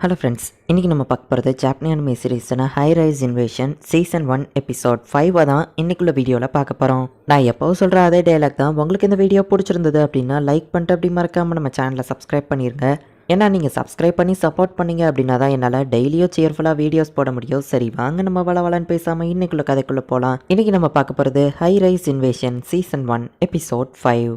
Hello friends, இன்றைக்கி நம்ம பார்க்க போகிறது ஜாப்பனீஸ் அனிமே சீரீஸான high rise invasion season 1 episode 5 தான் இன்றைக்குள்ள வீடியோவில் பார்க்க போகிறோம். நான் எப்போவும் சொல்கிற அதே டைலாக் தான். உங்களுக்கு இந்த வீடியோ பிடிச்சிருந்தது அப்படின்னா லைக் பண்ணிட்டு அப்படி மறக்காமல் நம்ம சேனலை சப்ஸ்கிரைப் பண்ணிடுங்க. ஏன்னா நீங்கள் சப்ஸ்கிரைப் பண்ணி சப்போர்ட் பண்ணீங்க அப்படின்னா தான் என்னால் டெய்லியும் சியர்ஃபுல்லாக வீடியோஸ் போட முடியும். சரி வாங்க நம்ம வளவலன்னு பேசாமல் இன்றைக்குள்ள கதைக்குள்ளே போகலாம். இன்றைக்கி நம்ம பார்க்க போகிறது high rise invasion season 1 episode 5.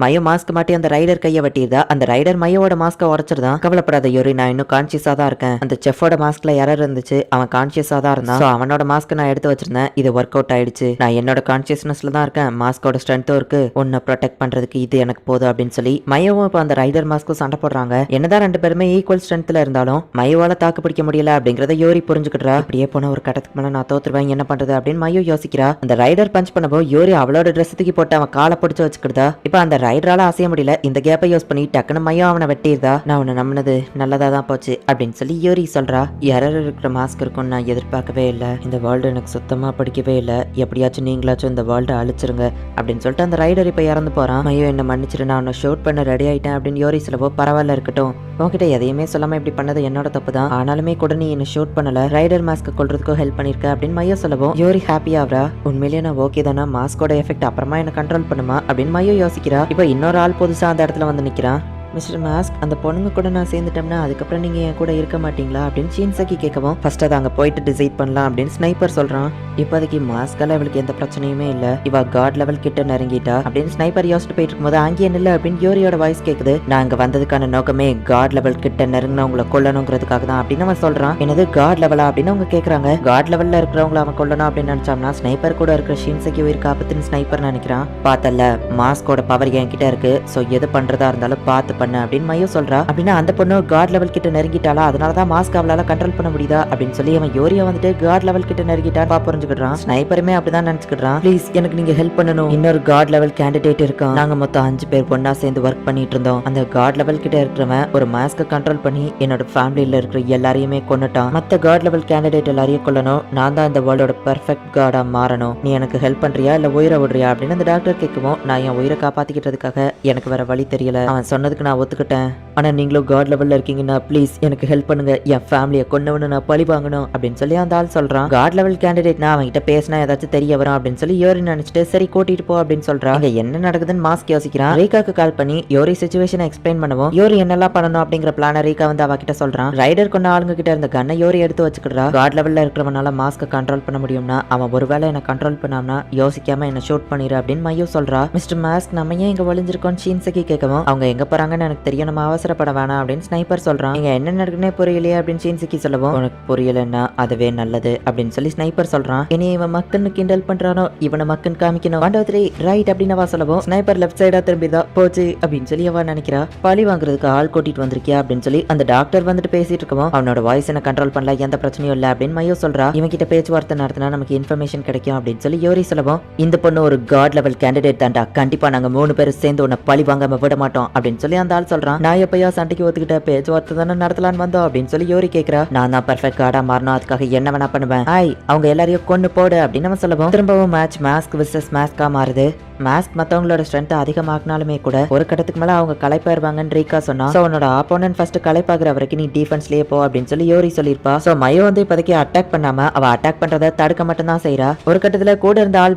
மையோ மாஸ்க் மாட்டி அந்த ரைடர் கையை வெட்டிடுதா. அந்த ரைடர் மையோட மாஸ்கை உடச்சிருதான். கவலைப்படாத யோரி, நான் இன்னும் கான்சியஸா தான் இருக்கேன். அந்த செஃபோட மாஸ்க்ல எரர் இருந்துச்சு, அவன் கான்சியஸா தான் இருந்தான். ஸோ அவனோட மாஸ்க் நான் எடுத்து வச்சிருந்தேன். இது ஒர்க் அவுட் ஆயிடுச்சு. நான் என்னோட கான்சியஸ்னஸ்ல தான் இருக்கேன். மாஸ்கோட ஸ்ட்ரென்த்தும் இருக்கு. உன்னை ப்ரொடெக்ட் பண்றதுக்கு இது எனக்கு போதும் அப்படின்னு சொல்லி மையோவும் இப்போ அந்த ரைடர் மாஸ்க்கும் சண்டை போடுறாங்க. என்னதான் ரெண்டு பேருமே ஈக்குவல் ஸ்ட்ரென்த்ல இருந்தாலும் மையோவால தாக்கு பிடிக்க முடியல அப்படிங்கறத யோரி புரிஞ்சுக்கிட்டா. அப்படியே போன ஒரு கட்டத்துக்கு மேல நான் தோத்துருவேன், என்ன பண்றது அப்படின்னு மையோ யோசிக்கிறா. அந்த ரைடர் பஞ்ச் பண்ணப்போ யோரி அவளோட ட்ரெஸ் தூக்கி போட்டு அவன் காலை பிடிச்சு வச்சுக்கிட்டா. இப்போ அந்த ரைடரால அசைய முடியல. இந்த கேப்பை யூஸ் பண்ணி டக்குனு மையோ அவனை வெட்டியிருந்தா. நான் உன்னை நம்பினது நல்லதா தான் போச்சு அப்படின்னு சொல்லி யோரி சொல்றா. யாரும் இருக்கிற மாஸ்க் இருக்கும்னு நான் எதிர்பார்க்கவே இல்லை. இந்த வேர்ல்டு எனக்கு சுத்தமா பிடிக்கவே இல்லை. எப்படியாச்சும் நீங்களாச்சும் இந்த வேர்ல்டை அழிச்சிருங்க அப்படின்னு சொல்லிட்டு அந்த ரைடர் இப்ப இறந்து போறான். மையோ என்ன மன்னிச்சிரு, நான் உன்னை ஷூட் பண்ண ரெடி ஆயிட்டேன் அப்படின்னு யோரி சொல்லவோ, பரவாயில்ல இருக்கட்டும், உன்கிட்ட எதையுமே சொல்லாம இப்படி பண்ணது என்னோட தப்பு தான். ஆனாலுமே கூட நீ என்ன ஷூட் பண்ணல, ரைடர் மாஸ்க் கொள்றதுக்கும் ஹெல்ப் பண்ணிருக்க அப்படின்னு மையோ சொல்லவும் யோரி ஹாப்பி ஆகுறா. உண்மையிலேயே நான் ஓகே தானா, மாஸ்கோட எஃபெக்ட் அப்புறமா என்ன கண்ட்ரோல் பண்ணுமா அப்படின்னு மையோ யோசிக்கிறா. இப்போ இன்னொரு ஆள் புதுசா அந்த இடத்துல வந்து நிக்கிறான். மிஸ்டர் மாஸ்க், அந்த பொண்ணுங்க கூட நான் சேர்ந்துட்டோம்னா அதுக்கப்புறம் நீங்க என் கூட இருக்க மாட்டீங்களா அப்படின்னு ஷின்சகி கேட்கவும், ஃபர்ஸ்ட் அதை அங்க போயிட்டு டிசைட் பண்ணலாம் அப்படின்னு ஸ்னைப்பர் சொல்றான். இப்போதைக்கு மாஸ்கால இவளுக்கு எந்த பிரச்சனையுமே இல்ல, இவ காட் லெவல் கிட்ட நெருங்கிட்டா அப்படின்னு ஸ்னைப்பர் யோசிச்சுட்டு போயிட்டு இருக்கும்போது அங்கேயே நில்ல அப்படின்னு யோரியோட வாய்ஸ் கேக்குது. நான் அங்க வந்ததுக்கான நோக்கமே காட் லெவல் கிட்ட நெருங்கின உங்களை கொல்லணுங்கிறதுக்காக தான் அப்படின்னு அவன் சொல்றான். என்னது காட் லெவலா அப்படின்னு அவங்க கேக்குறாங்க. காட் லெவல்ல இருக்கிறவங்களை அவன் கொல்லணும் அப்படின்னு நினைச்சாம்னா ஸ்னைப்பர் கூட இருக்கிற ஷின்சகி உயிர் காப்பத்துன்னு ஸ்னைப்பர் நினைக்கிறான். பார்த்தல, மாஸ்கோட பவர் என்கிட்ட இருக்கு, சோ எது பண்றதா இருந்தாலும் பார்த்து பண்ண அப்படின்னு மையோ சொல்றா. அப்படின்னா அந்த பொண்ணு காட் லெவல் கிட்ட நெருங்கிட்டாளா, அதனாலதான் மாஸ்க் அவளால கண்ட்ரோல் பண்ண முடியுதா அப்படின்னு சொல்லி அவன் யோரியா வந்துட்டு காட் லெவல் கிட்ட நெருங்கிட்டா புரிஞ்சுக்கிட்டான். ஸ்னைப்பருமே அப்படிதான் நினைச்சுக்கிட்டான். ப்ளீஸ் எனக்கு நீங்க ஹெல்ப் பண்ணணும், இன்னொரு காட் லெவல் கேண்டிடேட் இருக்கான், நாங்க மொத்தம் 5 பேர் பொண்ணா சேர்ந்து ஒர்க் பண்ணிட்டு இருந்தோம். அந்த காட் லெவல் கிட்ட இருக்கிறவன் ஒரு மாஸ்க கண்ட்ரோல் பண்ணி என்னோட ஃபேமிலியில இருக்கிற எல்லாரையுமே கொன்னுட்டான். மத்த காட் லெவல் கேண்டிடேட் எல்லாரையும் கொல்லணும், நான் தான் இந்த வேர்ல்டோட பெர்ஃபெக்ட் காடா மாறணும். நீ எனக்கு ஹெல்ப் பண்றியா இல்ல உயிரை விடுறியா அப்படின்னு அந்த டாக்டர் கேட்கவும், நான் என் உயிரை காப்பாத்திக்கிட்டதுக்காக எனக்கு வேற வழி தெரியல, அவன் சொன்னதுக்கு நான் ஒத்துக்கிட்டேன். ஆனா நீங்களும் காட் லெவல்ல இருக்கீங்கன்னா ப்ளீஸ் எனக்கு ஹெல்ப் பண்ணுங்க, என் ஃபேமிலியை கொன்னவனு நான் பழி வாங்கணும் அப்படின்னு சொல்லி அந்த ஆள் சொல்றான். காட் லெவல் கேண்டிடேட்னா அவன்கிட்ட பேசினா ஏதாச்சும் தெரிய வரும் அப்படின்னு சொல்லி யோரி நினைச்சிட்டு சரி கூட்டிட்டு போ அப்படின்னு சொல்றான். இங்க என்ன நடக்குதுன்னு மாஸ்க் யோசிக்கிறான். ரீகாக்கு கால் பண்ணி யோரி சிச்சுவேஷனை எக்ஸ்பிளைன் பண்ணுவோம். யோரி என்னெல்லாம் பண்ணணும் அப்படிங்கிற பிளான ரீகா வந்து அவகிட்ட சொல்றான். ரைடர் கொண்ட ஆளுங்க கிட்ட இருந்த கண்ணை யோரி எடுத்து வச்சுக்கிறா. காட் லெவல்ல இருக்கிறவனால மாஸ்க கண்ட்ரோல் பண்ண முடியும்னா அவன் ஒருவேளை என்ன கண்ட்ரோல் பண்ணாமனா யோசிக்காம என்ன ஷூட் பண்ணிரு அப்படின்னு மையோ சொல்றா. மிஸ்டர் மாஸ்க், நம்ம ஏன் இங்க ஒளிஞ்சிருக்கோம் ஷின்சகி கேட்கவும், அவங்க எங்க போறாங்கன்னு எனக்கு தெரியும், நம்ம அவசரப்பட வேணாம் அப்படின்னு ஸ்னைப்பர் சொல்றான். இங்க என்ன நடக்குன்னே புரியலையே அப்படின்னு ஷின்சகி சொல்லவும், உனக்கு புரியலன்னா அதுவே நல்லது அப்படின்னு சொல்லி ஸ்னைப்பர் சொல்றான். இனி இவன் மக்கன்னு கிண்டல் பண்றானோ, இவனை மக்கன் காமிக்கணும், 1 2 3 ரைட் அப்படின்னு அவ சொல்லவும் ஸ்னைப்பர் லெஃப்ட் சைடா திரும்பிதான் போச்சு அப்படின்னு சொல்லி அவன் நினைக்கிறா. பழி வாங்குறதுக்கு ஆள் கூட்டிட்டு வந்திருக்கியா அப்படின்னு சொல்லி அந்த டாக்டர் வந்துட்டு பேசிட்டு இருக்கவும், அவனோட வாய்ஸ் என்ன கண்ட்ரோல் பண்ணல, எந்த பிரச்சனையும் இல்ல அப்படின்னு மையோ சொல்றா. இவன் கிட்ட பேச்சுவார்த்தை நடத்தினா நமக்கு இன்ஃபர்மேஷன் கிடைக்கும் அப்படின்னு சொல்லி யோரி சொல்லவும், இந்த பொண்ணு ஒரு காட் லெவல் கேண்டிடேட் தான்டா, கண்டிப்பா நாங்க 3 பேரும் சேர்ந்து உன்னை பழி வாங்காம விட மாட்டோம் அப்படின்னு சொல்லி அந்த ஆள் சொல்றான். நான் எப்பயா சண்டைக்கு ஒத்துக்கிட்ட பேச்சுவார்த்தை தானே நடத்தலான்னு வந்தோம் அப்படின்னு சொல்லி யோரி கேட்கிறா. நான் தான் பெர்ஃபெக்ட் கார்டா மாறணும், அதுக்காக என்ன வேணா பண்ணுவேன், அவங்க எல்லாரையும் கொண்டு போடு அப்படின்னு நம்ம சொல்லவும் திரும்பவும் மேட்ச் மாஸ்க் விசஸ் மாஸ்கா மாறுது. மாஸ்க் மத்தவங்களோட ஸ்ட்ரென்த் அதிகமாக்கினாலுமே கூட ஒரு கட்டத்துக்கு மேல அவங்க களைப்பாயிருவாங்கன்னு ரீகா சொன்னா. சோ உன்னோட ஆப்போனன்ட் ஃபர்ஸ்ட் களைப்பாகிற வரைக்கும் நீ டிஃபென்ஸ்லயே போ அப்படின்னு சொல்லி யோரி சொல்லிருப்பா. சோ மையோ வந்து இப்போதைக்கு அட்டாக் பண்ணாம அவ அட்டாக் பண்றதை தடுக்க மட்டும் தான் செய்யறா. ஒரு கட்டத்துல கூட இருந்த ஆள்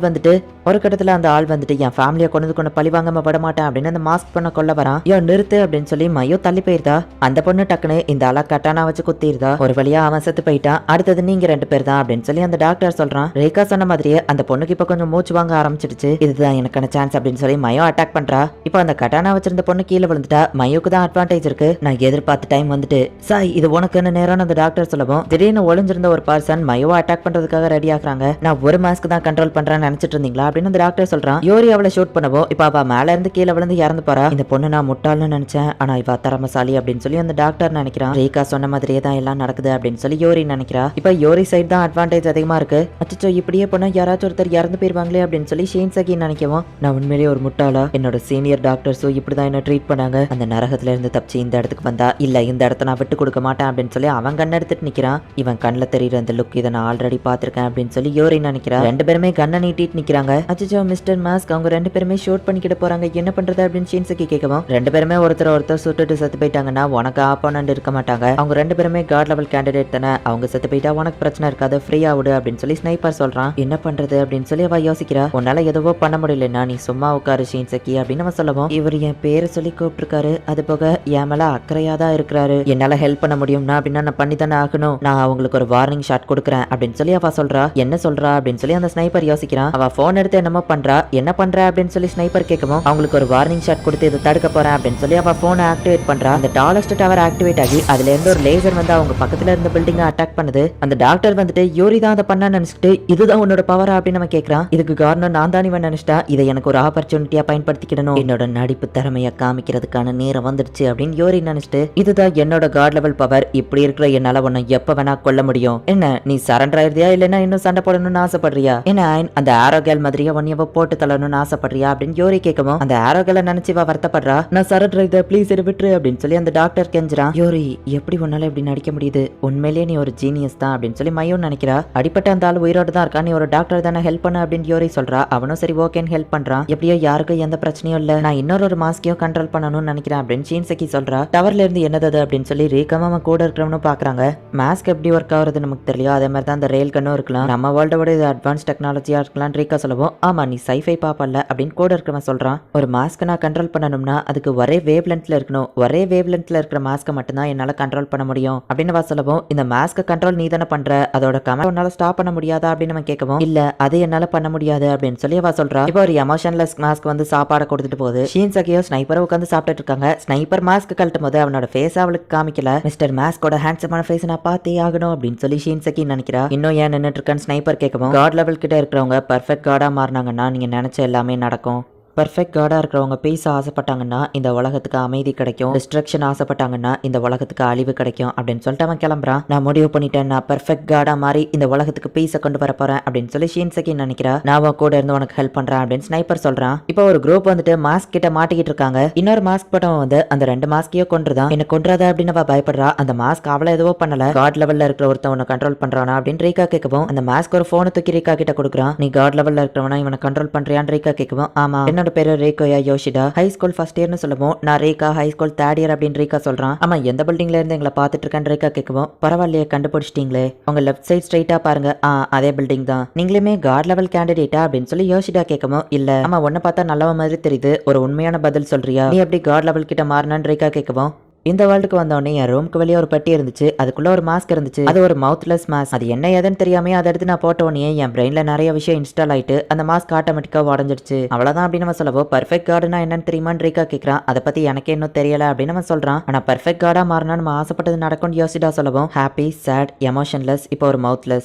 வந்துட்டு என் ஃபேமிலியை கொண்டு பழி வாங்காம விட மாட்டேன் அப்படின்னு அந்த மாஸ்க் பண்ண கொள்ள வரான். நிறுத்து அப்படின்னு சொல்லி மையோ தள்ளி போயிருந்தா. அந்த பொண்ணு டக்குன்னு இந்த ஆளா கட்டானா வச்சு குத்திருந்தா. ஒரு வழியா அவன் செத்து போயிட்டான். அடுத்தது நீங்க 2 பேர் தான் அப்படின்னு சொல்லி அந்த டாக்டர் சொல்றான். ரேகா சொன்ன மாதிரியே அந்த பொண்ணுக்கு இப்ப கொஞ்சம் மூச்சு வாங்க ஆரம்பிச்சிடுச்சு. இதுதான் எனக்கான சான்ஸ் அப்படின்னு சொல்லி மையோ அட்டாக் பண்றா. இப்போ அந்த கட்டானா வச்சிருந்த பொண்ணு கீழே விழுந்துட்டா. மையோக்கு தான் அட்வான்டேஜ் இருக்கு. நான் எதிர்பார்த்த டைம் வந்துட்டு சாய் இது உனக்குன்னு நேரம் அந்த டாக்டர் சொல்லவும், திடீர்னு ஒளிஞ்சிருந்த ஒரு பர்சன் மையோவை அட்டாக் பண்றதுக்காக ரெடி ஆகுறாங்க. நான் ஒரு மாஸ்க் தான் கண்ட்ரோல் பண்றேன்னு நினைச்சிட்டு இருந்தீங்களா அப்படின்னு அந்த டாக்டர் சொல்றான். யோரி அவளை ஷூட் பண்ணவும் இப்ப அவ மேல இருந்து கீழே விழுந்து இறந்து போறா. இந்த பொண்ணு நான் முட்டாள்னு நினைச்சேன், ஆனா இவ திறமசாலி அப்படின்னு சொல்லி அந்த டாக்டர் நினைக்கிறான். ரேகா சொன்ன மாதிரியே தான் எல்லாம் நடக்குது அப்படின்னு சொல்லி யோரி நினைக்கிறா. இப்ப யோரி சைடு தான் அட்வான்டேஜ் அதிகமா இருக்கு. அச்சோ இப்படியே போனா யாராச்சும் ஒருத்தர் இறந்து போயிருவாங்களே அப்படின்னு சொல்லி ஷின்சகி நினைக்கவும், நான் உண்மையிலேயே ஒரு முட்டாளா? என்னோட சீனியர் டாக்டர்ஸும் இப்படிதான் என்ன ட்ரீட் பண்ணாங்க. அந்த நரகத்துல இருந்து தப்பிச்சு இந்த இடத்துக்கு வந்தா இல்ல இந்த இடத்த நான் விட்டு கொடுக்க மாட்டேன் அப்படின்னு சொல்லி அவன் கண்ணை எடுத்துட்டு நிக்கிறான். இவன் கண்ணில் தெரியுற அந்த லுக் இதை நான் ஆல்ரெடி பாத்திருக்கேன் அப்படின்னு சொல்லி யோரி நினைக்கிறா. ரெண்டு பேருமே கண்ணை நீட்டிட்டு நிக்கிறாங்க. அச்சோ மிஸ்டர் மாஸ்க், அவங்க ரெண்டு பேருமே ஷூட் பண்ணிக்கிட்டு போறாங்க, என்ன பண்றது அப்படின்னு ஷின்சகி கேட்கவும், ரெண்டு பேருமே ஒருத்தர் சுட்டுட்டு செத்து போயிட்டாங்கன்னா உனக்கு ஆப்போனன்ட் இருக்க மாட்டாங்க. அவங்க ரெண்டு பேருமே காட் லெவல் கேண்டிடேட் தானே, அவங்க செத்து போயிட்டா உனக்கு பிரச்சனை இருக்காது, ஃப்ரீயா விடு அப்படின்னு சொல்லி ஸ்னைப்பர் சொல்றான். என்ன பண்றது அப்படின்னு சொல்லி அவ யோசிக்கிறா. உன்னால எதுவோ பண்ண முடியலன்னா நீ சும்மா உட்காரு ஷின்சகி அப்படின்னு அவன் சொல்லவும், இவர் என் பேரை சொல்லி கூப்பிட்டுருக்காரு, அது போக என் மேல அக்கறையா தான் இருக்கிறாரு, என்னால ஹெல்ப் பண்ண முடியும்னா அப்படின்னா நான் பண்ணி தானே ஆகணும், நான் அவங்களுக்கு ஒரு வார்னிங் ஷாட் கொடுக்குறேன் அப்படின்னு சொல்லி அவ சொல்றா. என்ன சொல்றா அப்படின்னு சொல்லி அந்த ஸ்னைப்பர் யோசிக்கிறான். அவ போன் எடுத்து என்னமோ பண்றா. என்ன பண்ற அப்படின்னு சொல்லி ஸ்னைப்பர் கேட்கவும், அவங்களுக்கு ஒரு வார்னிங் ஷாட் கொடுத்து இதை தடுக்க போறேன் அப்படின்னு சொல்லி அவ போனை ஆக்டிவேட் பண்றா. அந்த டாலஸ்ட் டவர் ஆக்டிவேட் ஆகி அதுல இருந்து ஒரு லேசர் வந்து அவங்க பக்கத்துல இருந்த பில்டிங் அட்டாக் பண்ணுது. அந்த டாக்டர் வந்துட்டு யோரி தான் அதை பண்ண நினைச்சிட்டு இதுதான் உன்னோட பவர் அப்படின்னு நம்ம கேட்கறான். இதுக்கு காரணம் நான் தான் இவன் நினைச்சிட்டா, இதை எனக்கு ஒரு ஆப்பர்ச்சுனிட்டியா பயன்படுத்திக்கிடணும், என்னோட நடிப்பு திறமையை காமிக்கிறதுக்கான நேரம் வந்துடுச்சு அப்படின்னு யோரி நினைச்சிட்டு, இதுதான் என்னோட காட் லெவல் பவர், இப்படி இருக்கிற என்னால உன்னை எப்ப வேணா கொல்ல முடியும், என்ன நீ சரண்டர் ஆயிருதியா இல்லைன்னா இன்னும் சண்டை போடணும்னு ஆசைப்படுறியா, என்ன அந்த ஆரோகேல் மாதிரியா ஒன்னியவ போட்டு தள்ளணும்னு ஆசைப்படுறியா அப்படின்னு யோரி கேட்கவும், அந்த ஆரோகேல நினைச்சு வருத்தப்படுறா. நான் சரண்டர் ஆயிருதா ப்ளீஸ் விட்டுரு அப்படின்னு சொல்லி அந்த டாக்டர் கெஞ்சுறான். யோரி எப்படி உன்னால இப்படி நடிக்க முடியுது, உண்மையிலேயே நீ ஒரு ஜீனியஸ் தான் அப்படின்னு சொல்லி மையும் நினைக்கிறா. அடிப்பட்ட அந்த ஆள் உயிரோடு தான் இருக்கா, நீ ஒரு டாக்டர் தானே, ஹெல்ப் பண்ண அப்படின்னு யோரி சொல்றா. அவனும் சரி ஓகேன்னு ஹெல்ப் பண்றான். எப்படியோ யாருக்கும் எந்த பிரச்சனையும் இல்ல, நான் இன்னொரு மாஸ்கையும் கண்ட்ரோல் பண்ணணும்னு நினைக்கிறேன் அப்படின்னு ஷின்சகி சொல்றா. டவர்ல இருந்து என்னது அப்படின்னு சொல்லி ரீகாவும் அவன் கூட இருக்கிறவனும் பாக்குறாங்க. மாஸ்க் எப்படி ஒர்க் ஆகுறது நமக்கு தெரியல, அதே மாதிரி தான் அந்த ரயில் கண்ணும் இருக்கலாம், நம்ம வேர்ல்டோட இது அட்வான்ஸ் டெக்னாலஜியா இருக்கலாம் ரீகா சொல்லவும், ஆமா நீ சைஃபை பாப்பல்ல அப்படின்னு கூட இருக்கிறவன் சொல்றான். ஒரு மாஸ்க் நான் கண்ட்ரோல் பண்ணணும்னா அதுக்கு ஒரே வேவ் லென்த்ல இருக்கணும், ஒரே வேவ் லென்த்ல இருக்கிற மாஸ்க்கை மட்டும்தான் என்னால கண்ட்ரோல் பண்ண முடியும் அப்படின்னு சொல்லவும், இந்த மாஸ்க் கண்ட்ரோல் நீ தானே பண்ற, அதோட கமெண்ட் உன்னால ஸ்டாப் பண்ண முடியாதா அப்படின்னு நம்ம கேட்கவும், இல்ல அது என்னால பண்ண முடியாது அப்படின்னு சொல்லி அவ சொல்றா. இப்போ ஒரு எமோஷன்லெஸ் மாஸ்க் வந்து சாப்பாடை கொடுத்துட்டு போகுது. ஷின்சகியோ ஸ்னைப்பரை உட்காந்து சாப்பிட்டுட்டு இருக்காங்க. ஸ்னைப்பர் மாஸ்க் கழட்டும் போது அவனோட ஃபேஸ் அவளுக்கு காமிக்கல. மிஸ்டர் மாஸ்கோட ஹேண்ட்ஸமான ஃபேஸ் நான் பார்த்தே ஆகணும் அப்படின்னு சொல்லி ஷின்சகி நினைக்கிறா. இன்னும் ஏன் நின்னுட்டு இருக்கான்னு ஸ்னைப்பர் கேட்கவும், காட் லெவல் கிட்ட இருக்கிறவங்க பர்ஃபெக்ட் காடா மாறினாங்கன்னா நீங்க நினைச்ச எல்லாமே நடக்கும், பர்ஃபெக்ட் கார்டாக இருக்கிறவங்க பேச ஆசைப்பட்டாங்கன்னா இந்த உலகத்துக்கு அமைதி கிடைக்கும், டிஸ்ட்ரக்ஷன் ஆசைப்பட்டாங்கன்னா இந்த உலகத்துக்கு அழிவு கிடைக்கும் அப்படின்னு சொல்லிட்டு அவன் கிளம்புறான். நான் முடிவு பண்ணிட்டேன், நான் பர்ஃபெக்ட் கார்டாக மாறி இந்த உலகத்துக்கு பீஸை கொண்டு வர போறேன் அப்படின்னு சொல்லி ஷின்சகி நினைக்கிறா. நான் கூட இருந்து உனக்கு ஹெல்ப் பண்றேன் அப்படின்னு ஸ்னைப்பர் சொல்றான். இப்போ ஒரு குரூப் வந்துட்டு மாஸ்க் கிட்ட மாட்டிக்கிட்டு இருக்காங்க. இன்னொரு மாஸ்க் பட்டம் வந்து அந்த ரெண்டு மாஸ்கையும் கொண்டுதான், என்ன கொன்றாத அப்படின்னு அவ பயப்படுறா. அந்த மாஸ்க் அவளை எதுவோ பண்ணல, காட் லெவல்ல இருக்கிற ஒருத்தவனை கண்ட்ரோல் பண்றானா அப்படின்னு ரீகா கேட்கவும், அந்த மாஸ்க் ஒரு போனை தூக்கி ரீகா கிட்ட கொடுக்குறான். நீ காட் லெவல்ல இருக்கிறவனா இவனை கண்ட்ரோல் பண்றியான்னு ரீகா கேட்கவும், ஆமா பேரு ரேகோயா யோஷிடா, ஹை ஸ்கூல் ஃபர்ஸ்ட் இயர்னு சொல்லவும், நான் Rekha high school third year அப்படின்னு ரேகா சொல்றான். ஆமா எந்த பில்டிங்ல இருந்து எங்களை பார்த்துட்டு இருக்கேன்னு ரேகா கேட்கவும், பரவாயில்லையே கண்டுபிடிச்சிட்டீங்களே, உங்க லெஃப்ட் சைட் ஸ்ட்ரைட்டா பாருங்க, அதே பில்டிங் தான், நீங்களுமே காட் லெவல் கேண்டிடேட்டா அப்படின்னு சொல்லி யோஷிடா கேட்கவும், இல்ல ஆமா உன்னை பார்த்தா நல்லவ மாதிரி தெரியுது, ஒரு உண்மையான பதில் சொல்றியா, நீ எப்படி காட் லெவல் கிட்ட மாறினான்னு ரேகா கேட்கவும், இந்த வேர்ல்டுக்கு வந்தோடனே என் ரூமுக்கு வெளியே ஒரு பெட்டி இருந்துச்சு, அதுக்குள்ள ஒரு மாஸ்க் இருந்துச்சு, அது ஒரு மவுத்லெஸ் மாஸ்க், அது என்ன ஏதுன்னு தெரியாமே அதை எடுத்து நான் போட்ட உடனே என் பிரெயின்ல நிறைய விஷயம் இன்ஸ்டால் ஆயிட்டு அந்த மாஸ்க் ஆட்டோமேட்டிக்கா உடஞ்சிடுச்சு, அவ்வளவுதான் அப்படின்னு நம்ம சொல்லவும், பர்ஃபெக்ட் கார்டுனா என்னன்னு தெரியுமான்னு ரீகா கேட்கறான். அதை பத்தி எனக்கே இன்னும் தெரியல அப்படின்னு நம்ம சொல்றான். ஆனா பர்ஃபெக்ட் கார்டா மாறினா நம்ம ஆசைப்பட்டது நடக்கும்னு யோசிடா சொல்லவும், ஹாப்பி சேட் எமோஷன்லெஸ் இப்போ ஒரு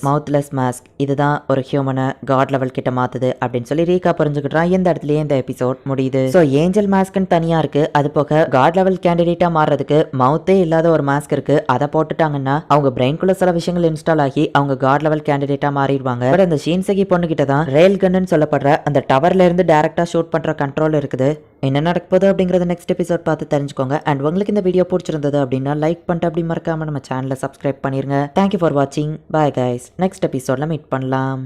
மவுத்லெஸ் மாஸ்க், இதுதான் ஒரு ஹியூமனை காட் லெவல் கிட்ட மாத்துது அப்படின்னு சொல்லி ரீகா புரிஞ்சுக்கிட்டான். இந்த இடத்துலயே இந்த எபிசோட் முடியுது. சோ ஏஞ்சல் மாஸ்க்னு தனியா இருக்கு, அது போக காட் லெவல் கேண்டிடேட்டா மாறுறதுக்கு மவுத்தே இல்லாத ஒரு மாஸ்க் இருக்கு, அதை போட்டுட்டாங்கன்னா அவங்க பிரெயின்குள்ள சில விஷயங்கள் இன்ஸ்டால் ஆகி அவங்க காட் லெவல் கேண்டிடேட்டா மாறிடுவாங்க. பட் அந்த ஷின்சகி பொண்ணு கிட்ட தான் ரயில் கன்னு சொல்லப்படுற அந்த டவர்ல இருந்து டைரக்டா ஷூட் பண்ற கண்ட்ரோல் இருக்குது. என்ன நடக்க போகுது அப்படிங்கறத நெக்ஸ்ட் எபிசோட் பார்த்து தெரிஞ்சுக்கோங்க. அண்ட் உங்களுக்கு இந்த வீடியோ பிடிச்சிருந்தது அப்படின்னா லைக் பண்ணிட்டு அப்படி மறக்காம நம்ம சேனலை சப்ஸ்கிரைப் பண்ணிருங்க. தேங்க்யூ ஃபார் வாட்சிங். பாய் கைஸ், நெக்ஸ்ட் எபிசோட்ல மீட் பண்ணலாம்.